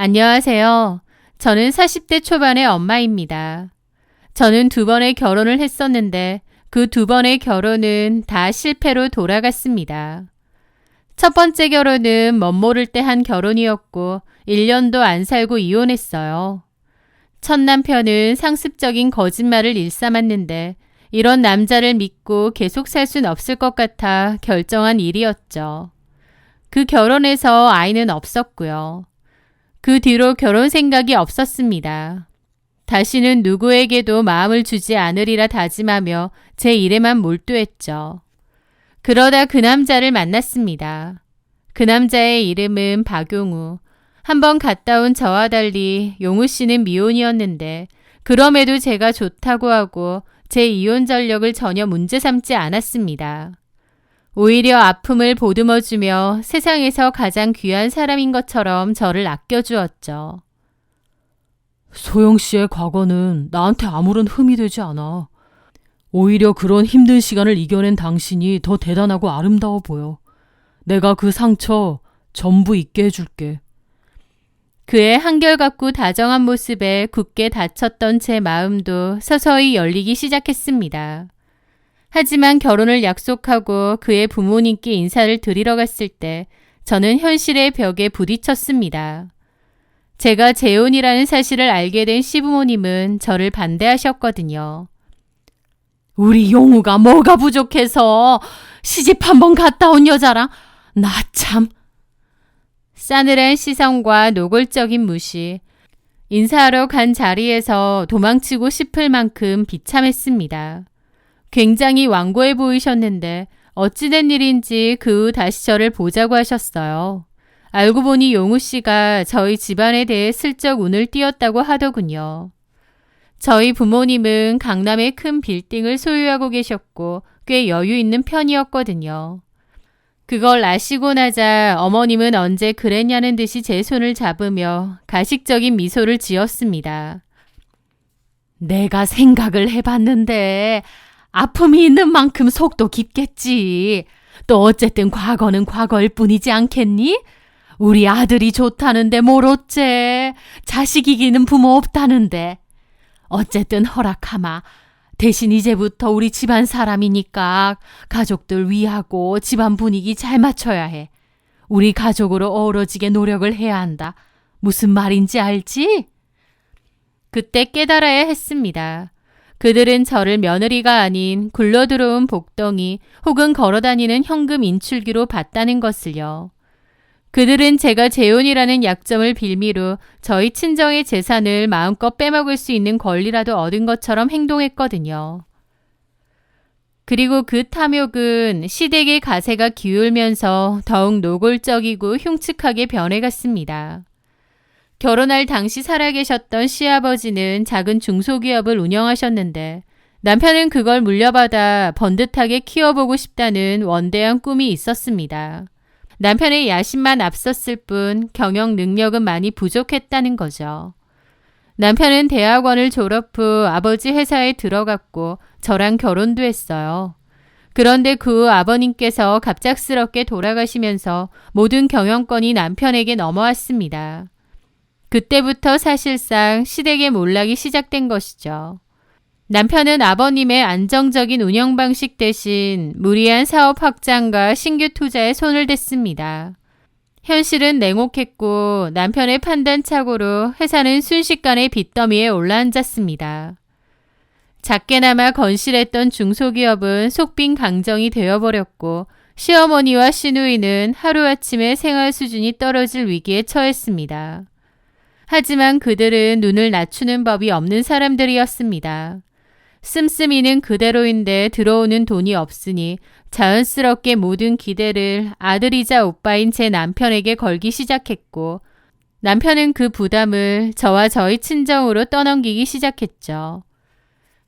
안녕하세요. 저는 40대 초반의 엄마입니다. 저는 2번의 결혼을 했었는데 그 2번의 결혼은 다 실패로 돌아갔습니다. 첫 번째 결혼은 멋모를 때 한 결혼이었고 1년도 안 살고 이혼했어요. 첫 남편은 상습적인 거짓말을 일삼았는데 이런 남자를 믿고 계속 살 순 없을 것 같아 결정한 일이었죠. 그 결혼에서 아이는 없었고요. 그 뒤로 결혼 생각이 없었습니다. 다시는 누구에게도 마음을 주지 않으리라 다짐하며 제 일에만 몰두했죠. 그러다 그 남자를 만났습니다. 그 남자의 이름은 박용우. 한번 갔다 온 저와 달리 용우 씨는 미혼이었는데 그럼에도 제가 좋다고 하고 제 이혼 전력을 전혀 문제 삼지 않았습니다. 오히려 아픔을 보듬어주며 세상에서 가장 귀한 사람인 것처럼 저를 아껴주었죠. 소영 씨의 과거는 나한테 아무런 흠이 되지 않아. 오히려 그런 힘든 시간을 이겨낸 당신이 더 대단하고 아름다워 보여. 내가 그 상처 전부 잊게 해줄게. 그의 한결같고 다정한 모습에 굳게 닫혔던 제 마음도 서서히 열리기 시작했습니다. 하지만 결혼을 약속하고 그의 부모님께 인사를 드리러 갔을 때 저는 현실의 벽에 부딪혔습니다. 제가 재혼이라는 사실을 알게 된 시부모님은 저를 반대하셨거든요. 우리 용우가 뭐가 부족해서 시집 한번 갔다 온 여자랑 나 참. 싸늘한 시선과 노골적인 무시, 인사하러 간 자리에서 도망치고 싶을 만큼 비참했습니다. 굉장히 완고해 보이셨는데 어찌된 일인지 그 후 다시 저를 보자고 하셨어요. 알고 보니 용우 씨가 저희 집안에 대해 슬쩍 운을 띄었다고 하더군요. 저희 부모님은 강남에 큰 빌딩을 소유하고 계셨고 꽤 여유 있는 편이었거든요. 그걸 아시고 나자 어머님은 언제 그랬냐는 듯이 제 손을 잡으며 가식적인 미소를 지었습니다. 내가 생각을 해봤는데 아픔이 있는 만큼 속도 깊겠지. 또 어쨌든 과거는 과거일 뿐이지 않겠니? 우리 아들이 좋다는데 뭘 어째. 자식 이기는 부모 없다는데. 어쨌든 허락하마. 대신 이제부터 우리 집안 사람이니까 가족들 위하고 집안 분위기 잘 맞춰야 해. 우리 가족으로 어우러지게 노력을 해야 한다. 무슨 말인지 알지? 그때 깨달아야 했습니다. 그들은 저를 며느리가 아닌 굴러들어온 복덩이 혹은 걸어다니는 현금 인출기로 봤다는 것을요. 그들은 제가 재혼이라는 약점을 빌미로 저희 친정의 재산을 마음껏 빼먹을 수 있는 권리라도 얻은 것처럼 행동했거든요. 그리고 그 탐욕은 시댁의 가세가 기울면서 더욱 노골적이고 흉측하게 변해갔습니다. 결혼할 당시 살아계셨던 시아버지는 작은 중소기업을 운영하셨는데 남편은 그걸 물려받아 번듯하게 키워보고 싶다는 원대한 꿈이 있었습니다. 남편의 야심만 앞섰을 뿐 경영 능력은 많이 부족했다는 거죠. 남편은 대학원을 졸업 후 아버지 회사에 들어갔고 저랑 결혼도 했어요. 그런데 그 후 아버님께서 갑작스럽게 돌아가시면서 모든 경영권이 남편에게 넘어왔습니다. 그때부터 사실상 시댁의 몰락이 시작된 것이죠. 남편은 아버님의 안정적인 운영 방식 대신 무리한 사업 확장과 신규 투자에 손을 댔습니다. 현실은 냉혹했고 남편의 판단착오로 회사는 순식간에 빚더미에 올라앉았습니다. 작게나마 건실했던 중소기업은 속빈 강정이 되어버렸고 시어머니와 시누이는 하루아침에 생활 수준이 떨어질 위기에 처했습니다. 하지만 그들은 눈을 낮추는 법이 없는 사람들이었습니다. 씀씀이는 그대로인데 들어오는 돈이 없으니 자연스럽게 모든 기대를 아들이자 오빠인 제 남편에게 걸기 시작했고 남편은 그 부담을 저와 저희 친정으로 떠넘기기 시작했죠.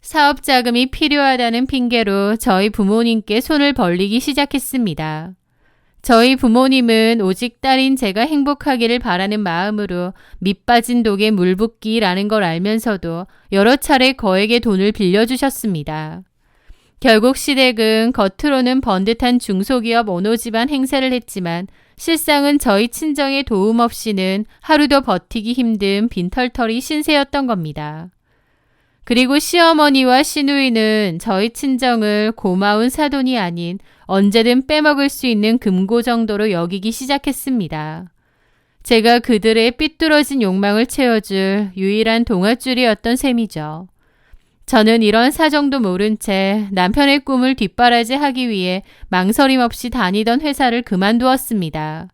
사업 자금이 필요하다는 핑계로 저희 부모님께 손을 벌리기 시작했습니다. 저희 부모님은 오직 딸인 제가 행복하기를 바라는 마음으로 밑빠진 독에 물 붓기라는 걸 알면서도 여러 차례 거액의 돈을 빌려주셨습니다. 결국 시댁은 겉으로는 번듯한 중소기업 오노 집안 행세를 했지만 실상은 저희 친정의 도움 없이는 하루도 버티기 힘든 빈털터리 신세였던 겁니다. 그리고 시어머니와 시누이는 저희 친정을 고마운 사돈이 아닌 언제든 빼먹을 수 있는 금고 정도로 여기기 시작했습니다. 제가 그들의 삐뚤어진 욕망을 채워줄 유일한 동아줄이었던 셈이죠. 저는 이런 사정도 모른 채 남편의 꿈을 뒷바라지하기 위해 망설임 없이 다니던 회사를 그만두었습니다.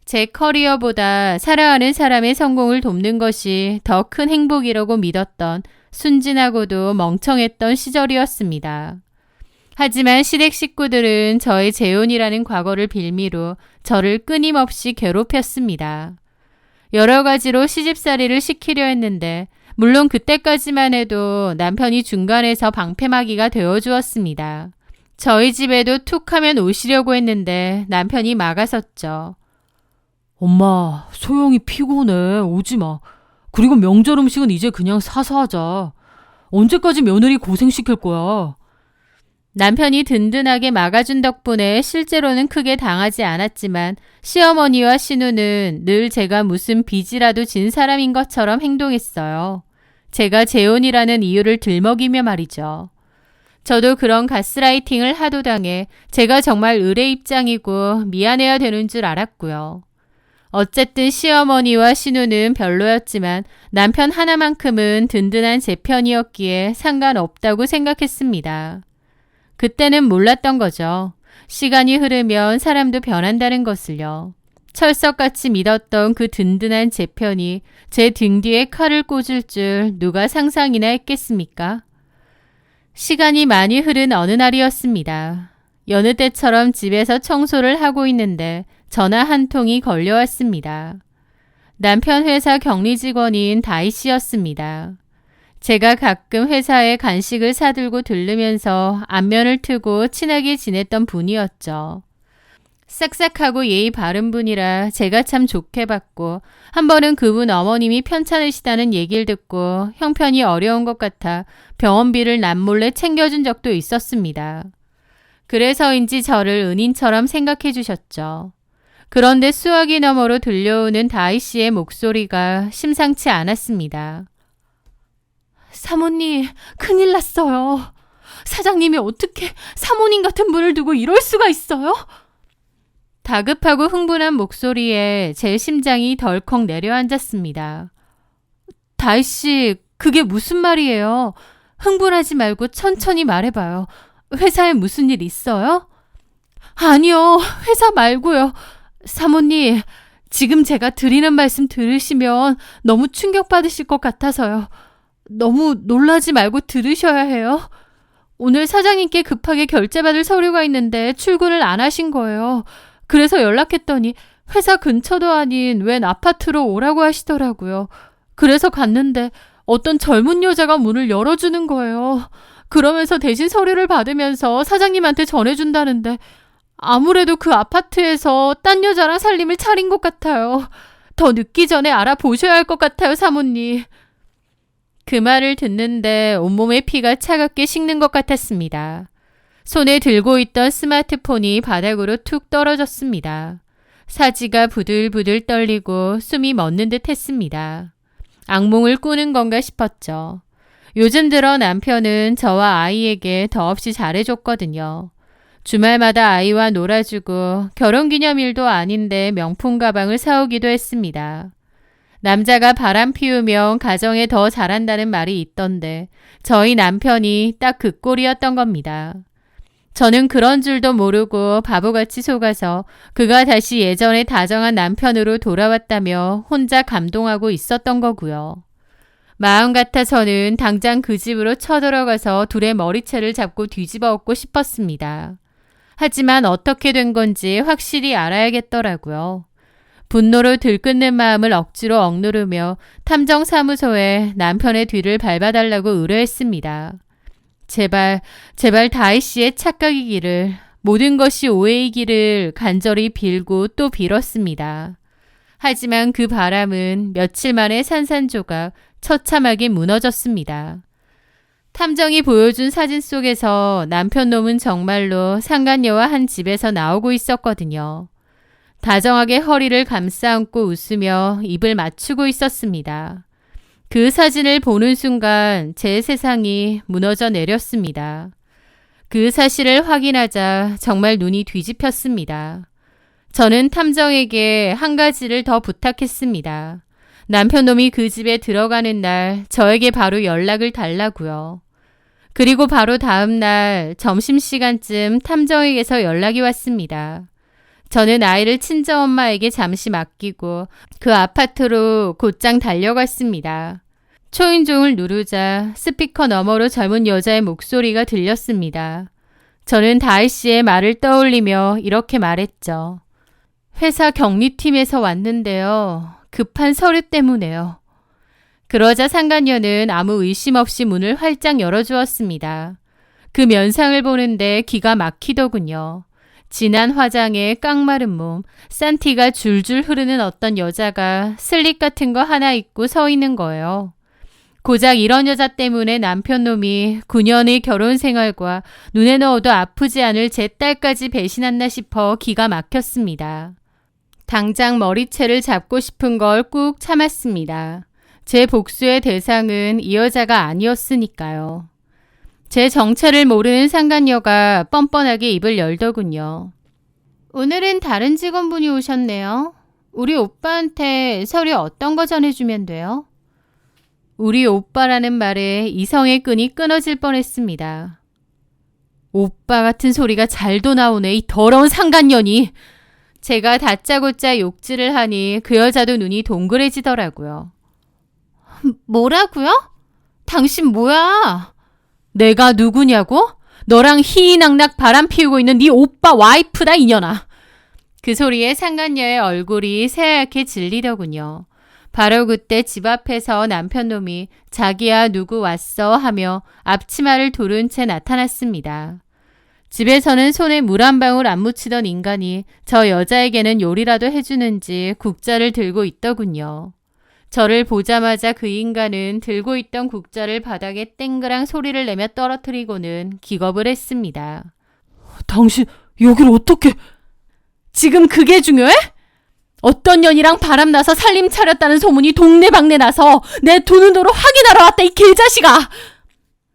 제 커리어보다 사랑하는 사람의 성공을 돕는 것이 더 큰 행복이라고 믿었던 순진하고도 멍청했던 시절이었습니다. 하지만 시댁 식구들은 저의 재혼이라는 과거를 빌미로 저를 끊임없이 괴롭혔습니다. 여러 가지로 시집살이를 시키려 했는데 물론 그때까지만 해도 남편이 중간에서 방패막이가 되어주었습니다. 저희 집에도 툭 하면 오시려고 했는데 남편이 막아섰죠. 엄마, 소영이 피곤해. 오지 마. 그리고 명절 음식은 이제 그냥 사서 하자. 언제까지 며느리 고생시킬 거야. 남편이 든든하게 막아준 덕분에 실제로는 크게 당하지 않았지만 시어머니와 시누는 늘 제가 무슨 빚이라도 진 사람인 것처럼 행동했어요. 제가 재혼이라는 이유를 들먹이며 말이죠. 저도 그런 가스라이팅을 하도 당해 제가 정말 을의 입장이고 미안해야 되는 줄 알았고요. 어쨌든 시어머니와 시누는 별로였지만 남편 하나만큼은 든든한 제 편이었기에 상관없다고 생각했습니다. 그때는 몰랐던 거죠. 시간이 흐르면 사람도 변한다는 것을요. 철석같이 믿었던 그 든든한 제 편이 제 등 뒤에 칼을 꽂을 줄 누가 상상이나 했겠습니까? 시간이 많이 흐른 어느 날이었습니다. 여느 때처럼 집에서 청소를 하고 있는데 전화 한 통이 걸려왔습니다. 남편 회사 격리 직원인 다희 씨였습니다. 제가 가끔 회사에 간식을 사들고 들르면서 안면을 트고 친하게 지냈던 분이었죠. 싹싹하고 예의 바른 분이라 제가 참 좋게 봤고 한 번은 그분 어머님이 편찮으시다는 얘기를 듣고 형편이 어려운 것 같아 병원비를 남몰래 챙겨준 적도 있었습니다. 그래서인지 저를 은인처럼 생각해 주셨죠. 그런데 수화기 너머로 들려오는 다희 씨의 목소리가 심상치 않았습니다. 사모님, 큰일 났어요. 사장님이 어떻게 사모님 같은 분을 두고 이럴 수가 있어요? 다급하고 흥분한 목소리에 제 심장이 덜컥 내려앉았습니다. 다희 씨, 그게 무슨 말이에요? 흥분하지 말고 천천히 말해봐요. 회사에 무슨 일 있어요? 아니요, 회사 말고요. 사모님, 지금 제가 드리는 말씀 들으시면 너무 충격받으실 것 같아서요. 너무 놀라지 말고 들으셔야 해요. 오늘 사장님께 급하게 결제받을 서류가 있는데 출근을 안 하신 거예요. 그래서 연락했더니 회사 근처도 아닌 웬 아파트로 오라고 하시더라고요. 그래서 갔는데 어떤 젊은 여자가 문을 열어주는 거예요. 그러면서 대신 서류를 받으면서 사장님한테 전해준다는데 아무래도 그 아파트에서 딴 여자랑 살림을 차린 것 같아요. 더 늦기 전에 알아보셔야 할 것 같아요, 사모님. 그 말을 듣는데 온몸의 피가 차갑게 식는 것 같았습니다. 손에 들고 있던 스마트폰이 바닥으로 툭 떨어졌습니다. 사지가 부들부들 떨리고 숨이 멎는 듯 했습니다. 악몽을 꾸는 건가 싶었죠. 요즘 들어 남편은 저와 아이에게 더없이 잘해줬거든요. 주말마다 아이와 놀아주고 결혼기념일도 아닌데 명품 가방을 사오기도 했습니다. 남자가 바람 피우면 가정에 더 잘한다는 말이 있던데 저희 남편이 딱 그 꼴이었던 겁니다. 저는 그런 줄도 모르고 바보같이 속아서 그가 다시 예전에 다정한 남편으로 돌아왔다며 혼자 감동하고 있었던 거고요. 마음 같아서는 당장 그 집으로 쳐들어가서 둘의 머리채를 잡고 뒤집어 엎고 싶었습니다. 하지만 어떻게 된 건지 확실히 알아야겠더라고요. 분노로 들끓는 마음을 억지로 억누르며 탐정사무소에 남편의 뒤를 밟아달라고 의뢰했습니다. 제발 다희 씨의 착각이기를, 모든 것이 오해이기를 간절히 빌고 또 빌었습니다. 하지만 그 바람은 며칠 만에 산산조각 처참하게 무너졌습니다. 탐정이 보여준 사진 속에서 남편 놈은 정말로 상간녀와 한 집에서 나오고 있었거든요. 다정하게 허리를 감싸 안고 웃으며 입을 맞추고 있었습니다. 그 사진을 보는 순간 제 세상이 무너져 내렸습니다. 그 사실을 확인하자 정말 눈이 뒤집혔습니다. 저는 탐정에게 한 가지를 더 부탁했습니다. 남편 놈이 그 집에 들어가는 날 저에게 바로 연락을 달라고요. 그리고 바로 다음 날 점심시간쯤 탐정에게서 연락이 왔습니다. 저는 아이를 친정엄마에게 잠시 맡기고 그 아파트로 곧장 달려갔습니다. 초인종을 누르자 스피커 너머로 젊은 여자의 목소리가 들렸습니다. 저는 다희 씨의 말을 떠올리며 이렇게 말했죠. 회사 격리팀에서 왔는데요. 급한 서류 때문에요. 그러자 상간녀는 아무 의심 없이 문을 활짝 열어주었습니다. 그 면상을 보는데 기가 막히더군요. 진한 화장에 깡마른 몸, 산티가 줄줄 흐르는 어떤 여자가 슬립 같은 거 하나 입고 서 있는 거예요. 고작 이런 여자 때문에 남편 놈이 9년의 결혼 생활과 눈에 넣어도 아프지 않을 제 딸까지 배신했나 싶어 기가 막혔습니다. 당장 머리채를 잡고 싶은 걸 꾹 참았습니다. 제 복수의 대상은 이 여자가 아니었으니까요. 제 정체를 모르는 상간녀가 뻔뻔하게 입을 열더군요. 오늘은 다른 직원분이 오셨네요. 우리 오빠한테 서류 어떤 거 전해주면 돼요? 우리 오빠라는 말에 이성의 끈이 끊어질 뻔했습니다. 오빠 같은 소리가 잘도 나오네, 이 더러운 상간년이. 제가 다짜고짜 욕질을 하니 그 여자도 눈이 동그래지더라고요. 뭐라고요? 당신 뭐야? 내가 누구냐고? 너랑 희희낙낙 바람 피우고 있는 네 오빠 와이프다, 이년아. 그 소리에 상간녀의 얼굴이 새하얗게 질리더군요. 바로 그때 집 앞에서 남편놈이 자기야 누구 왔어 하며 앞치마를 두른 채 나타났습니다. 집에서는 손에 물 한 방울 안 묻히던 인간이 저 여자에게는 요리라도 해주는지 국자를 들고 있더군요. 저를 보자마자 그 인간은 들고 있던 국자를 바닥에 땡그랑 소리를 내며 떨어뜨리고는 기겁을 했습니다. 당신 여길 어떻게... 지금 그게 중요해? 어떤 년이랑 바람나서 살림 차렸다는 소문이 동네방네 나서 내 두 눈으로 확인하러 왔다, 이 개자식아!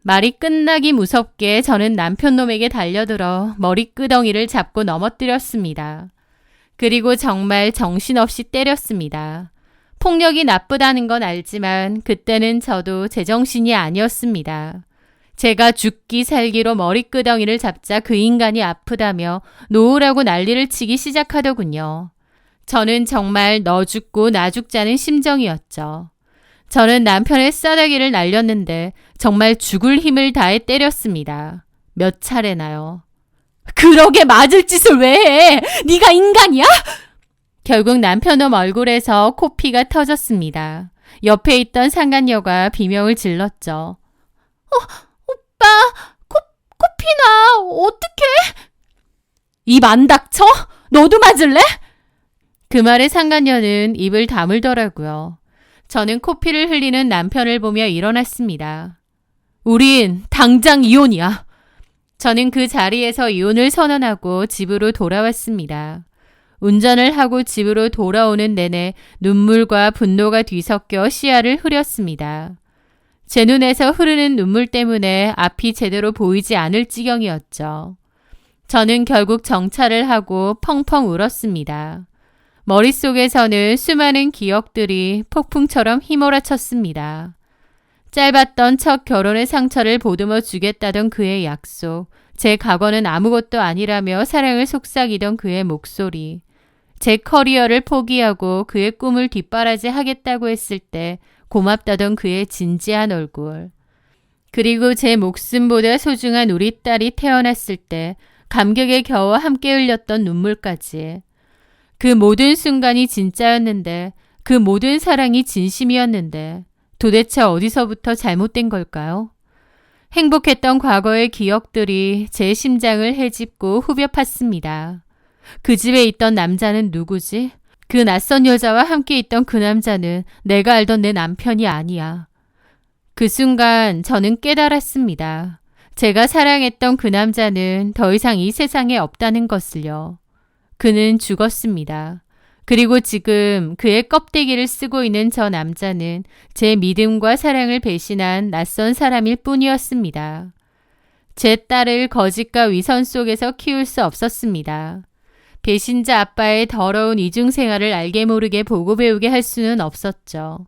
말이 끝나기 무섭게 저는 남편놈에게 달려들어 머리끄덩이를 잡고 넘어뜨렸습니다. 그리고 정말 정신없이 때렸습니다. 폭력이 나쁘다는 건 알지만 그때는 저도 제정신이 아니었습니다. 제가 죽기 살기로 머리끄덩이를 잡자 그 인간이 아프다며 놓으라고 난리를 치기 시작하더군요. 저는 정말 너 죽고 나 죽자는 심정이었죠. 저는 남편의 싸다기를 날렸는데 정말 죽을 힘을 다해 때렸습니다. 몇 차례나요. 그러게 맞을 짓을 왜 해? 네가 인간이야? 결국 남편놈 얼굴에서 코피가 터졌습니다. 옆에 있던 상간녀가 비명을 질렀죠. 오빠, 코피나, 어떡해? 입 안 닥쳐? 너도 맞을래? 그 말에 상간녀는 입을 다물더라고요. 저는 코피를 흘리는 남편을 보며 일어났습니다. 우린 당장 이혼이야. 저는 그 자리에서 이혼을 선언하고 집으로 돌아왔습니다. 운전을 하고 집으로 돌아오는 내내 눈물과 분노가 뒤섞여 시야를 흐렸습니다. 제 눈에서 흐르는 눈물 때문에 앞이 제대로 보이지 않을 지경이었죠. 저는 결국 정차를 하고 펑펑 울었습니다. 머릿속에서는 수많은 기억들이 폭풍처럼 휘몰아쳤습니다. 짧았던 첫 결혼의 상처를 보듬어 주겠다던 그의 약속, 제 과거는 아무것도 아니라며 사랑을 속삭이던 그의 목소리, 제 커리어를 포기하고 그의 꿈을 뒷바라지 하겠다고 했을 때 고맙다던 그의 진지한 얼굴, 그리고 제 목숨보다 소중한 우리 딸이 태어났을 때 감격에 겨워 함께 흘렸던 눈물까지. 그 모든 순간이 진짜였는데, 그 모든 사랑이 진심이었는데 도대체 어디서부터 잘못된 걸까요? 행복했던 과거의 기억들이 제 심장을 헤집고 후벼 팠습니다. 그 집에 있던 남자는 누구지? 그 낯선 여자와 함께 있던 그 남자는 내가 알던 내 남편이 아니야. 그 순간 저는 깨달았습니다. 제가 사랑했던 그 남자는 더 이상 이 세상에 없다는 것을요. 그는 죽었습니다. 그리고 지금 그의 껍데기를 쓰고 있는 저 남자는 제 믿음과 사랑을 배신한 낯선 사람일 뿐이었습니다. 제 딸을 거짓과 위선 속에서 키울 수 없었습니다. 배신자 아빠의 더러운 이중생활을 알게 모르게 보고 배우게 할 수는 없었죠.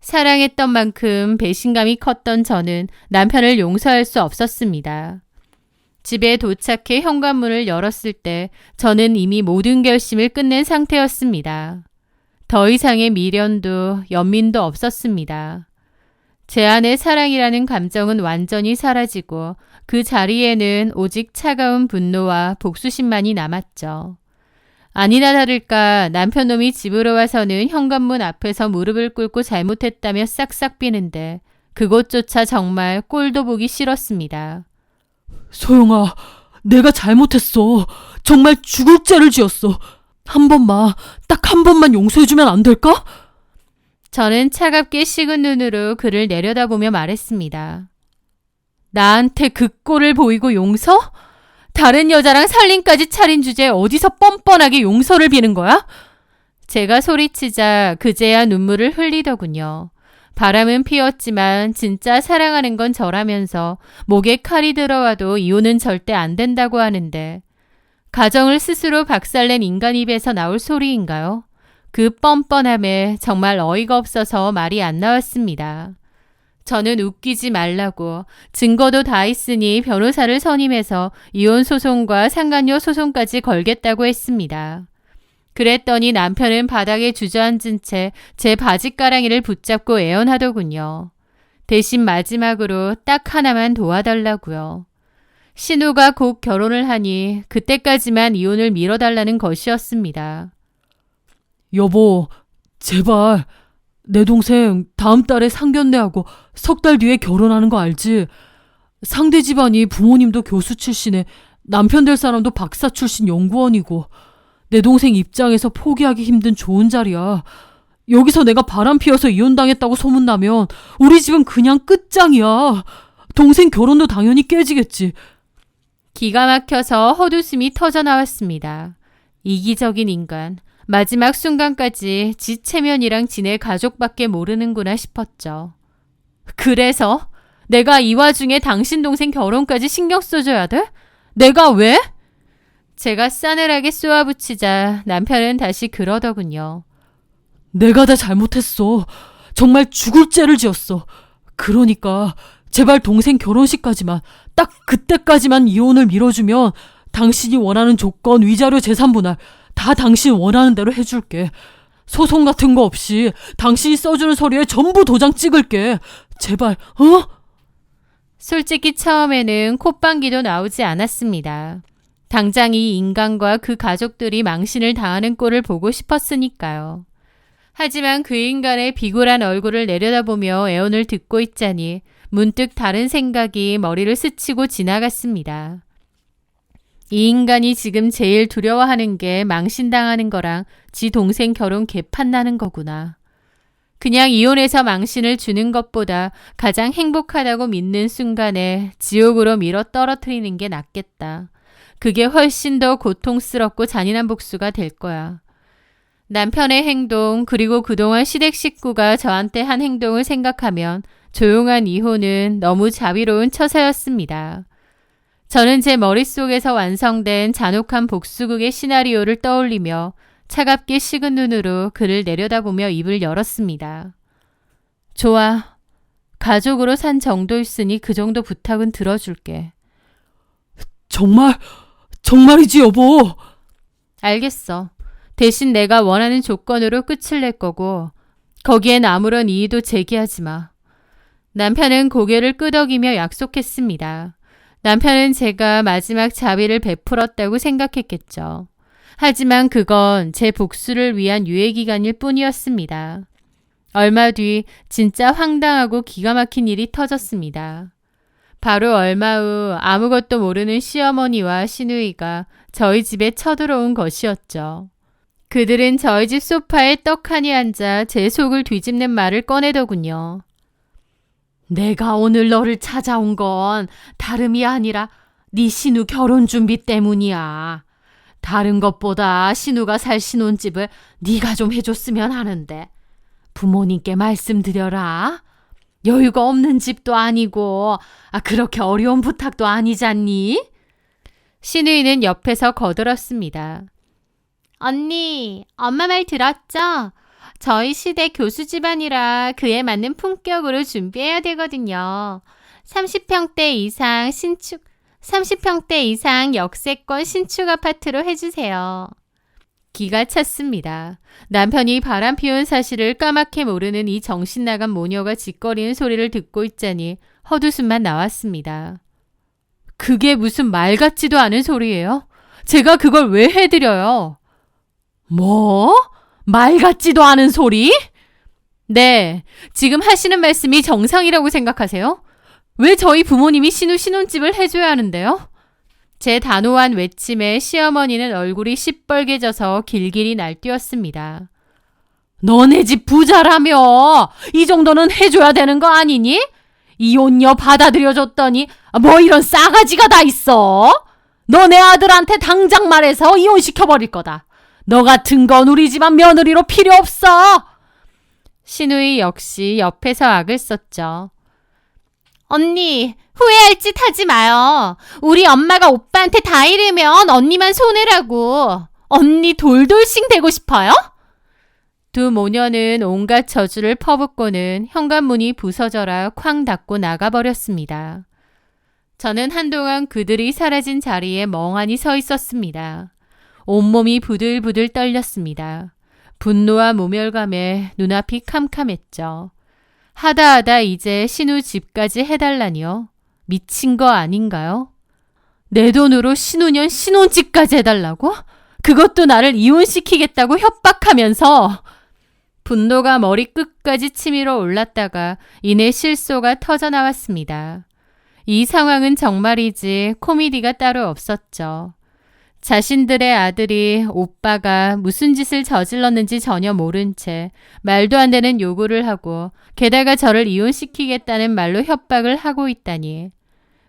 사랑했던 만큼 배신감이 컸던 저는 남편을 용서할 수 없었습니다. 집에 도착해 현관문을 열었을 때 저는 이미 모든 결심을 끝낸 상태였습니다. 더 이상의 미련도 연민도 없었습니다. 제 안의 사랑이라는 감정은 완전히 사라지고 그 자리에는 오직 차가운 분노와 복수심만이 남았죠. 아니나 다를까 남편놈이 집으로 와서는 현관문 앞에서 무릎을 꿇고 잘못했다며 싹싹 비는데 그것조차 정말 꼴도 보기 싫었습니다. 소영아, 내가 잘못했어. 정말 죽을 죄를 지었어. 한 번만, 딱 한 번만 용서해주면 안 될까? 저는 차갑게 식은 눈으로 그를 내려다보며 말했습니다. 나한테 그 꼴을 보이고 용서? 다른 여자랑 살림까지 차린 주제에 어디서 뻔뻔하게 용서를 비는 거야? 제가 소리치자 그제야 눈물을 흘리더군요. 바람은 피웠지만 진짜 사랑하는 건 저라면서 목에 칼이 들어와도 이혼은 절대 안 된다고 하는데 가정을 스스로 박살낸 인간 입에서 나올 소리인가요? 그 뻔뻔함에 정말 어이가 없어서 말이 안 나왔습니다. 저는 웃기지 말라고 증거도 다 있으니 변호사를 선임해서 이혼 소송과 상간녀 소송까지 걸겠다고 했습니다. 그랬더니 남편은 바닥에 주저앉은 채 제 바지가랑이를 붙잡고 애원하더군요. 대신 마지막으로 딱 하나만 도와달라고요. 신우가 곧 결혼을 하니 그때까지만 이혼을 미뤄달라는 것이었습니다. 여보, 제발. 내 동생 다음 달에 상견례하고 석 달 뒤에 결혼하는 거 알지? 상대 집안이 부모님도 교수 출신에 남편 될 사람도 박사 출신 연구원이고 내 동생 입장에서 포기하기 힘든 좋은 자리야. 여기서 내가 바람 피워서 이혼당했다고 소문나면 우리 집은 그냥 끝장이야. 동생 결혼도 당연히 깨지겠지. 기가 막혀서 헛웃음이 터져나왔습니다. 이기적인 인간. 마지막 순간까지 지 체면이랑 지네 가족밖에 모르는구나 싶었죠. 그래서 내가 이 와중에 당신 동생 결혼까지 신경 써줘야 돼? 내가 왜? 제가 싸늘하게 쏘아붙이자 남편은 다시 그러더군요. 내가 다 잘못했어. 정말 죽을 죄를 지었어. 그러니까 제발 동생 결혼식까지만, 딱 그때까지만 이혼을 미뤄주면 당신이 원하는 조건, 위자료, 재산 분할 다 당신 원하는 대로 해줄게. 소송 같은 거 없이 당신이 써주는 서류에 전부 도장 찍을게. 제발, 어? 솔직히 처음에는 콧방귀도 나오지 않았습니다. 당장 이 인간과 그 가족들이 망신을 당하는 꼴을 보고 싶었으니까요. 하지만 그 인간의 비굴한 얼굴을 내려다보며 애원을 듣고 있자니 문득 다른 생각이 머리를 스치고 지나갔습니다. 이 인간이 지금 제일 두려워하는 게 망신당하는 거랑 지 동생 결혼 개판나는 거구나. 그냥 이혼해서 망신을 주는 것보다 가장 행복하다고 믿는 순간에 지옥으로 밀어 떨어뜨리는 게 낫겠다. 그게 훨씬 더 고통스럽고 잔인한 복수가 될 거야. 남편의 행동 그리고 그동안 시댁 식구가 저한테 한 행동을 생각하면 조용한 이혼은 너무 자비로운 처사였습니다. 저는 제 머릿속에서 완성된 잔혹한 복수극의 시나리오를 떠올리며 차갑게 식은 눈으로 그를 내려다보며 입을 열었습니다. 좋아. 가족으로 산 정도였으니 그 정도 부탁은 들어줄게. 정말이지 여보. 알겠어. 대신 내가 원하는 조건으로 끝을 낼 거고 거기엔 아무런 이의도 제기하지 마. 남편은 고개를 끄덕이며 약속했습니다. 남편은 제가 마지막 자비를 베풀었다고 생각했겠죠. 하지만 그건 제 복수를 위한 유예기간일 뿐이었습니다. 얼마 뒤 진짜 황당하고 기가 막힌 일이 터졌습니다. 바로 얼마 후 아무것도 모르는 시어머니와 시누이가 저희 집에 쳐들어온 것이었죠. 그들은 저희 집 소파에 떡하니 앉아 제 속을 뒤집는 말을 꺼내더군요. 내가 오늘 너를 찾아온 건 다름이 아니라 네 신우 결혼 준비 때문이야. 다른 것보다 신우가 살 신혼집을 네가 좀 해줬으면 하는데 부모님께 말씀드려라. 여유가 없는 집도 아니고 그렇게 어려운 부탁도 아니잖니? 신우이는 옆에서 거들었습니다. 언니, 엄마 말 들었죠? 저희 시대 교수 집안이라 그에 맞는 품격으로 준비해야 되거든요. 30평대 이상 역세권 신축 아파트로 해주세요. 기가 찼습니다. 남편이 바람 피운 사실을 까맣게 모르는 이 정신 나간 모녀가 짓거리는 소리를 듣고 있자니 헛웃음만 나왔습니다. 그게 무슨 말 같지도 않은 소리예요? 제가 그걸 왜 해드려요? 뭐? 말 같지도 않은 소리? 네, 지금 하시는 말씀이 정상이라고 생각하세요? 왜 저희 부모님이 신혼집을 해줘야 하는데요? 제 단호한 외침에 시어머니는 얼굴이 시뻘개져서 길길이 날뛰었습니다. 너네 집 부자라며 이 정도는 해줘야 되는 거 아니니? 이혼녀 받아들여줬더니 뭐 이런 싸가지가 다 있어? 너네 아들한테 당장 말해서 이혼시켜버릴 거다. 너 같은 건 우리 집안 며느리로 필요 없어. 신우이 역시 옆에서 악을 썼죠. 언니, 후회할 짓 하지 마요. 우리 엄마가 오빠한테 다 이르면 언니만 손해라고. 언니 돌돌싱 되고 싶어요? 두 모녀는 온갖 저주를 퍼붓고는 현관문이 부서져라 쾅 닫고 나가버렸습니다. 저는 한동안 그들이 사라진 자리에 멍하니 서 있었습니다. 온몸이 부들부들 떨렸습니다. 분노와 모멸감에 눈앞이 캄캄했죠. 하다 이제 신우 집까지 해달라니요? 미친 거 아닌가요? 내 돈으로 신우년 신혼집까지 해달라고? 그것도 나를 이혼시키겠다고 협박하면서. 분노가 머리 끝까지 치밀어 올랐다가 이내 실소가 터져나왔습니다. 이 상황은 정말이지 코미디가 따로 없었죠. 자신들의 아들이 오빠가 무슨 짓을 저질렀는지 전혀 모른 채 말도 안 되는 요구를 하고 게다가 저를 이혼시키겠다는 말로 협박을 하고 있다니.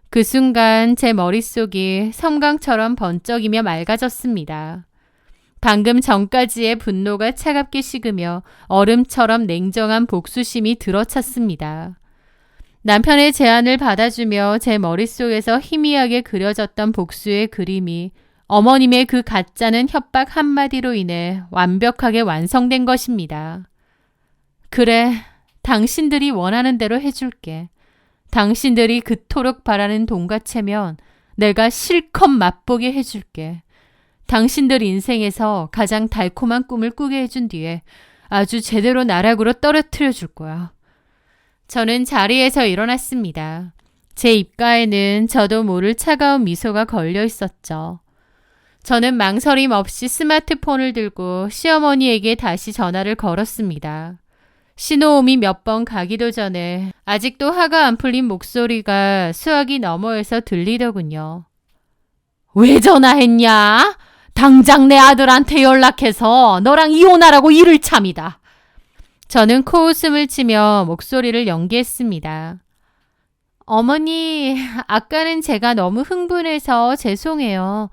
그 순간 제 머릿속이 섬광처럼 번쩍이며 맑아졌습니다. 방금 전까지의 분노가 차갑게 식으며 얼음처럼 냉정한 복수심이 들어찼습니다. 남편의 제안을 받아주며 제 머릿속에서 희미하게 그려졌던 복수의 그림이 어머님의 그 가짜는 협박 한마디로 인해 완벽하게 완성된 것입니다. 그래, 당신들이 원하는 대로 해줄게. 당신들이 그토록 바라는 돈가채면 내가 실컷 맛보게 해줄게. 당신들 인생에서 가장 달콤한 꿈을 꾸게 해준 뒤에 아주 제대로 나락으로 떨어뜨려 줄 거야. 저는 자리에서 일어났습니다. 제 입가에는 저도 모를 차가운 미소가 걸려 있었죠. 저는 망설임 없이 스마트폰을 들고 시어머니에게 다시 전화를 걸었습니다. 신호음이 몇 번 가기도 전에 아직도 화가 안 풀린 목소리가 수화기 너머에서 들리더군요. 왜 전화했냐? 당장 내 아들한테 연락해서 너랑 이혼하라고 일을 참이다. 저는 코웃음을 치며 목소리를 연기했습니다. 어머니, 아까는 제가 너무 흥분해서 죄송해요.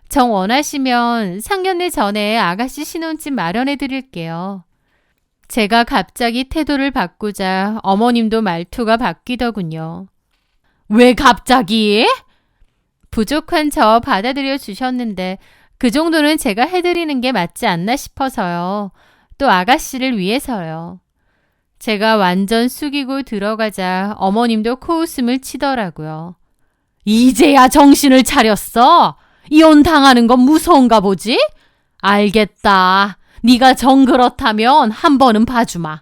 정 원하시면 상견례 전에 아가씨 신혼집 마련해 드릴게요. 제가 갑자기 태도를 바꾸자 어머님도 말투가 바뀌더군요. 왜 갑자기? 부족한 저 받아들여 주셨는데 그 정도는 제가 해드리는 게 맞지 않나 싶어서요. 또 아가씨를 위해서요. 제가 완전 숙이고 들어가자 어머님도 코웃음을 치더라고요. 이제야 정신을 차렸어? 이혼 당하는 건 무서운가 보지? 알겠다. 네가 정 그렇다면 한 번은 봐주마.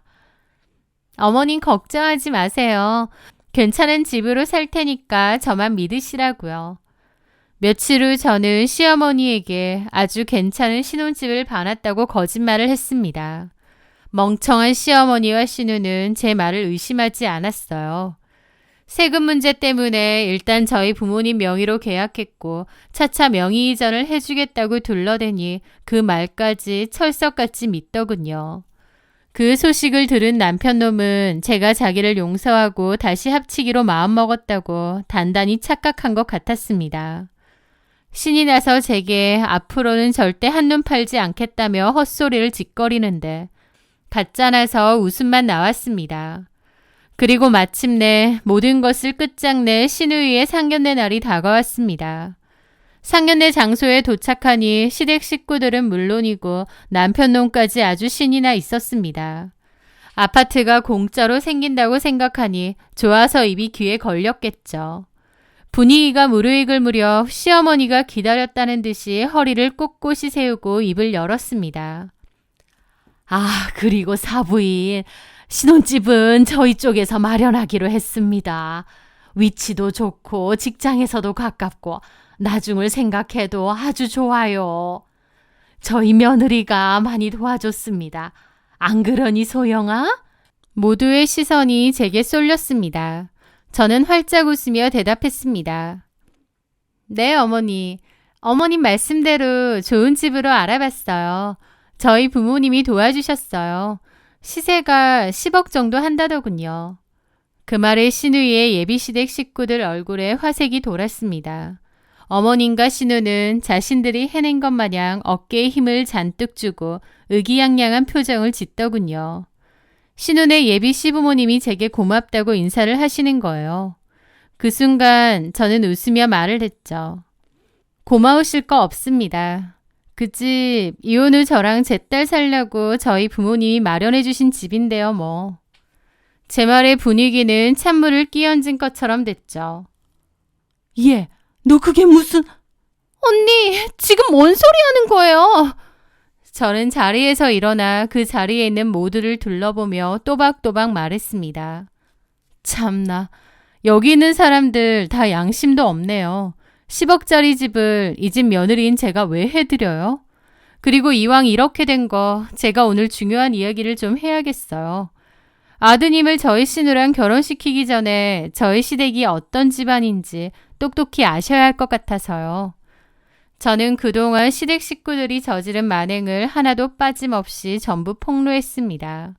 어머님 걱정하지 마세요. 괜찮은 집으로 살 테니까 저만 믿으시라고요. 며칠 후 저는 시어머니에게 아주 괜찮은 신혼집을 봐놨다고 거짓말을 했습니다. 멍청한 시어머니와 신우는 제 말을 의심하지 않았어요. 세금 문제 때문에 일단 저희 부모님 명의로 계약했고 차차 명의 이전을 해주겠다고 둘러대니 그 말까지 철석같이 믿더군요. 그 소식을 들은 남편놈은 제가 자기를 용서하고 다시 합치기로 마음먹었다고 단단히 착각한 것 같았습니다. 신이 나서 제게 앞으로는 절대 한눈 팔지 않겠다며 헛소리를 짓거리는데 받자나서 웃음만 나왔습니다. 그리고 마침내 모든 것을 끝장내 신우이의 상견례 날이 다가왔습니다. 상견례 장소에 도착하니 시댁 식구들은 물론이고 남편놈까지 아주 신이 나 있었습니다. 아파트가 공짜로 생긴다고 생각하니 좋아서 입이 귀에 걸렸겠죠. 분위기가 무르익을 무렵 시어머니가 기다렸다는 듯이 허리를 꼿꼿이 세우고 입을 열었습니다. 아, 그리고 사부인, 신혼집은 저희 쪽에서 마련하기로 했습니다. 위치도 좋고 직장에서도 가깝고 나중을 생각해도 아주 좋아요. 저희 며느리가 많이 도와줬습니다. 안 그러니 소영아? 모두의 시선이 제게 쏠렸습니다. 저는 활짝 웃으며 대답했습니다. 네, 어머니. 어머님 말씀대로 좋은 집으로 알아봤어요. 저희 부모님이 도와주셨어요. 시세가 10억 정도 한다더군요. 그 말에 신우이의 예비시댁 식구들 얼굴에 화색이 돌았습니다. 어머님과 신우는 자신들이 해낸 것 마냥 어깨에 힘을 잔뜩 주고 의기양양한 표정을 짓더군요. 신우네 예비 시부모님이 제게 고맙다고 인사를 하시는 거예요. 그 순간 저는 웃으며 말을 했죠. 고마우실 거 없습니다. 그 집 이혼 후 저랑 제 딸 살려고 저희 부모님이 마련해 주신 집인데요 뭐. 제 말의 분위기는 찬물을 끼얹은 것처럼 됐죠. 얘, 너 그게 무슨... 언니, 지금 뭔 소리 하는 거예요? 저는 자리에서 일어나 그 자리에 있는 모두를 둘러보며 또박또박 말했습니다. 참나, 여기 있는 사람들 다 양심도 없네요. 10억짜리 집을 이 집 며느리인 제가 왜 해드려요? 그리고 이왕 이렇게 된 거 제가 오늘 중요한 이야기를 좀 해야겠어요. 아드님을 저희 신우랑 결혼시키기 전에 저희 시댁이 어떤 집안인지 똑똑히 아셔야 할 것 같아서요. 저는 그동안 시댁 식구들이 저지른 만행을 하나도 빠짐없이 전부 폭로했습니다.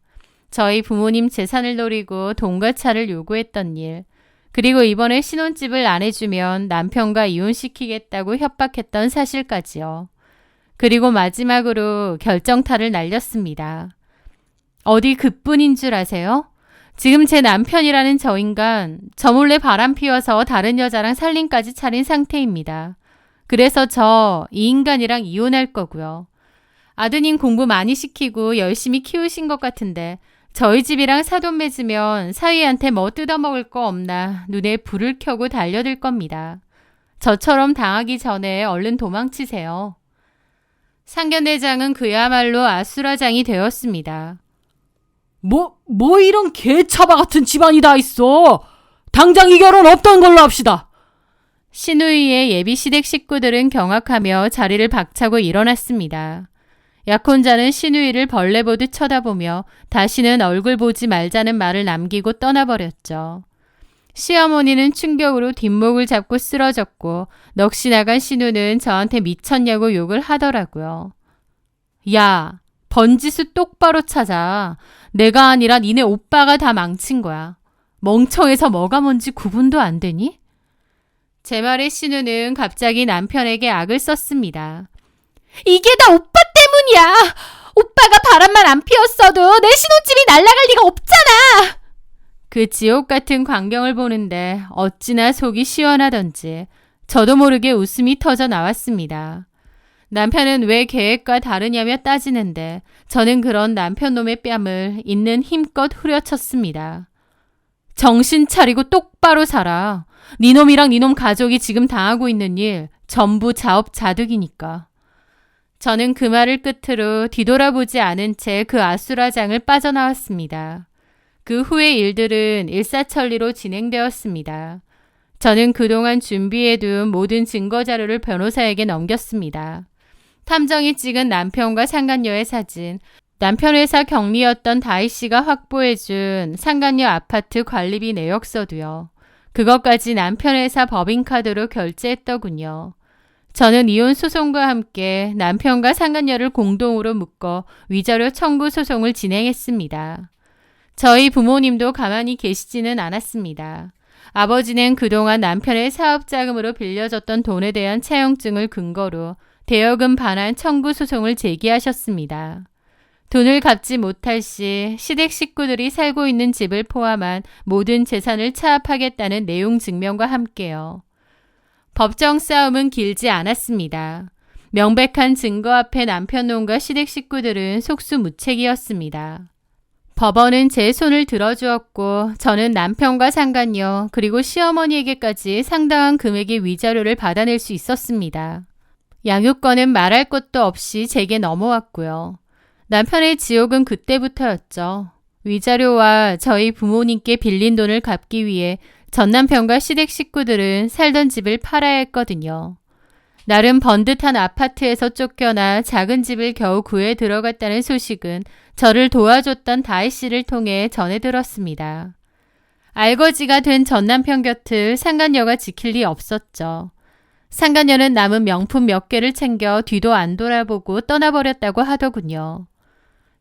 저희 부모님 재산을 노리고 돈과 차를 요구했던 일, 그리고 이번에 신혼집을 안 해주면 남편과 이혼시키겠다고 협박했던 사실까지요. 그리고 마지막으로 결정타를 날렸습니다. 어디 그뿐인 줄 아세요? 지금 제 남편이라는 저 인간, 저 몰래 바람 피워서 다른 여자랑 살림까지 차린 상태입니다. 그래서 이 인간이랑 이혼할 거고요. 아드님 공부 많이 시키고 열심히 키우신 것 같은데 저희 집이랑 사돈 맺으면 사위한테 뭐 뜯어먹을 거 없나 눈에 불을 켜고 달려들 겁니다. 저처럼 당하기 전에 얼른 도망치세요. 상견례장은 그야말로 아수라장이 되었습니다. 뭐 이런 개차바 같은 집안이 다 있어. 당장 이 결혼 없던 걸로 합시다. 신우이의 예비시댁 식구들은 경악하며 자리를 박차고 일어났습니다. 약혼자는 신우이를 벌레 보듯 쳐다보며 다시는 얼굴 보지 말자는 말을 남기고 떠나버렸죠. 시어머니는 충격으로 뒷목을 잡고 쓰러졌고 넋이 나간 신우는 저한테 미쳤냐고 욕을 하더라고요. 야, 번지수 똑바로 찾아. 내가 아니라 니네 오빠가 다 망친 거야. 멍청해서 뭐가 뭔지 구분도 안 되니? 제 말에 신우는 갑자기 남편에게 악을 썼습니다. 이게 다 오빠 때문이야. 오빠가 바람만 안 피웠어도 내 신혼집이 날아갈 리가 없잖아. 그 지옥 같은 광경을 보는데 어찌나 속이 시원하던지 저도 모르게 웃음이 터져 나왔습니다. 남편은 왜 계획과 다르냐며 따지는데 저는 그런 남편놈의 뺨을 있는 힘껏 후려쳤습니다. 정신 차리고 똑바로 살아. 니놈이랑 니놈 가족이 지금 당하고 있는 일 전부 자업자득이니까. 저는 그 말을 끝으로 뒤돌아보지 않은 채 그 아수라장을 빠져나왔습니다. 그 후의 일들은 일사천리로 진행되었습니다. 저는 그동안 준비해둔 모든 증거자료를 변호사에게 넘겼습니다. 탐정이 찍은 남편과 상간녀의 사진, 남편 회사 격리였던 다희 씨가 확보해준 상간녀 아파트 관리비 내역서도요. 그것까지 남편 회사 법인카드로 결제했더군요. 저는 이혼 소송과 함께 남편과 상간녀를 공동으로 묶어 위자료 청구 소송을 진행했습니다. 저희 부모님도 가만히 계시지는 않았습니다. 아버지는 그동안 남편의 사업 자금으로 빌려줬던 돈에 대한 차용증을 근거로 대여금 반환 청구 소송을 제기하셨습니다. 돈을 갚지 못할 시 시댁 식구들이 살고 있는 집을 포함한 모든 재산을 차압하겠다는 내용 증명과 함께요. 법정 싸움은 길지 않았습니다. 명백한 증거 앞에 남편놈과 시댁 식구들은 속수무책이었습니다. 법원은 제 손을 들어주었고 저는 남편과 상간녀 그리고 시어머니에게까지 상당한 금액의 위자료를 받아낼 수 있었습니다. 양육권은 말할 것도 없이 제게 넘어왔고요. 남편의 지옥은 그때부터였죠. 위자료와 저희 부모님께 빌린 돈을 갚기 위해 전 남편과 시댁 식구들은 살던 집을 팔아야 했거든요. 나름 번듯한 아파트에서 쫓겨나 작은 집을 겨우 구해 들어갔다는 소식은 저를 도와줬던 다혜 씨를 통해 전해 들었습니다. 알거지가 된 전 남편 곁을 상간녀가 지킬 리 없었죠. 상간녀는 남은 명품 몇 개를 챙겨 뒤도 안 돌아보고 떠나버렸다고 하더군요.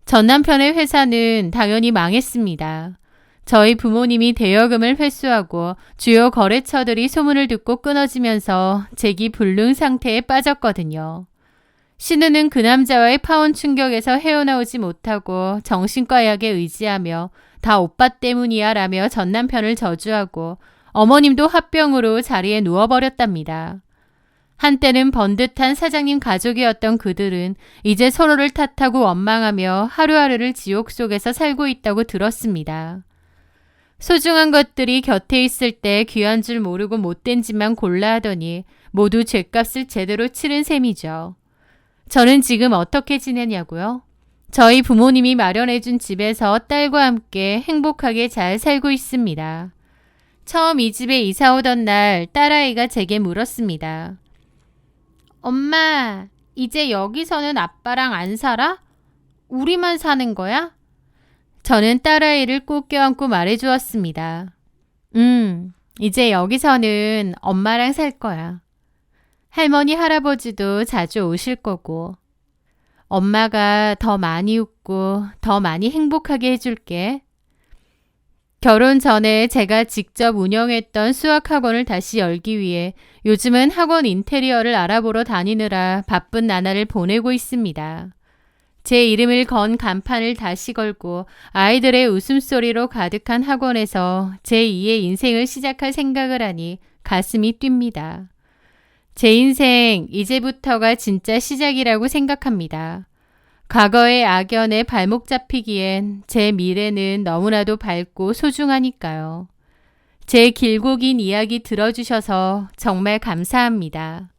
전 남편의 회사는 당연히 망했습니다. 저희 부모님이 대여금을 회수하고 주요 거래처들이 소문을 듣고 끊어지면서 재기불능 상태에 빠졌거든요. 신우는 그 남자와의 파혼 충격에서 헤어나오지 못하고 정신과 약에 의지하며 다 오빠 때문이야 라며 전 남편을 저주하고 어머님도 화병으로 자리에 누워버렸답니다. 한때는 번듯한 사장님 가족이었던 그들은 이제 서로를 탓하고 원망하며 하루하루를 지옥 속에서 살고 있다고 들었습니다. 소중한 것들이 곁에 있을 때 귀한 줄 모르고 못된 짓만 골라 하더니 모두 죗값을 제대로 치른 셈이죠. 저는 지금 어떻게 지내냐고요? 저희 부모님이 마련해준 집에서 딸과 함께 행복하게 잘 살고 있습니다. 처음 이 집에 이사 오던 날 딸아이가 제게 물었습니다. 엄마, 이제 여기서는 아빠랑 안 살아? 우리만 사는 거야? 저는 딸아이를 꼭 껴안고 말해주었습니다. 이제 여기서는 엄마랑 살 거야. 할머니, 할아버지도 자주 오실 거고. 엄마가 더 많이 웃고 더 많이 행복하게 해줄게. 결혼 전에 제가 직접 운영했던 수학학원을 다시 열기 위해 요즘은 학원 인테리어를 알아보러 다니느라 바쁜 나날을 보내고 있습니다. 제 이름을 건 간판을 다시 걸고 아이들의 웃음소리로 가득한 학원에서 제2의 인생을 시작할 생각을 하니 가슴이 뜁니다. 제 인생 이제부터가 진짜 시작이라고 생각합니다. 과거의 악연에 발목 잡히기엔 제 미래는 너무나도 밝고 소중하니까요. 제 길고 긴 이야기 들어주셔서 정말 감사합니다.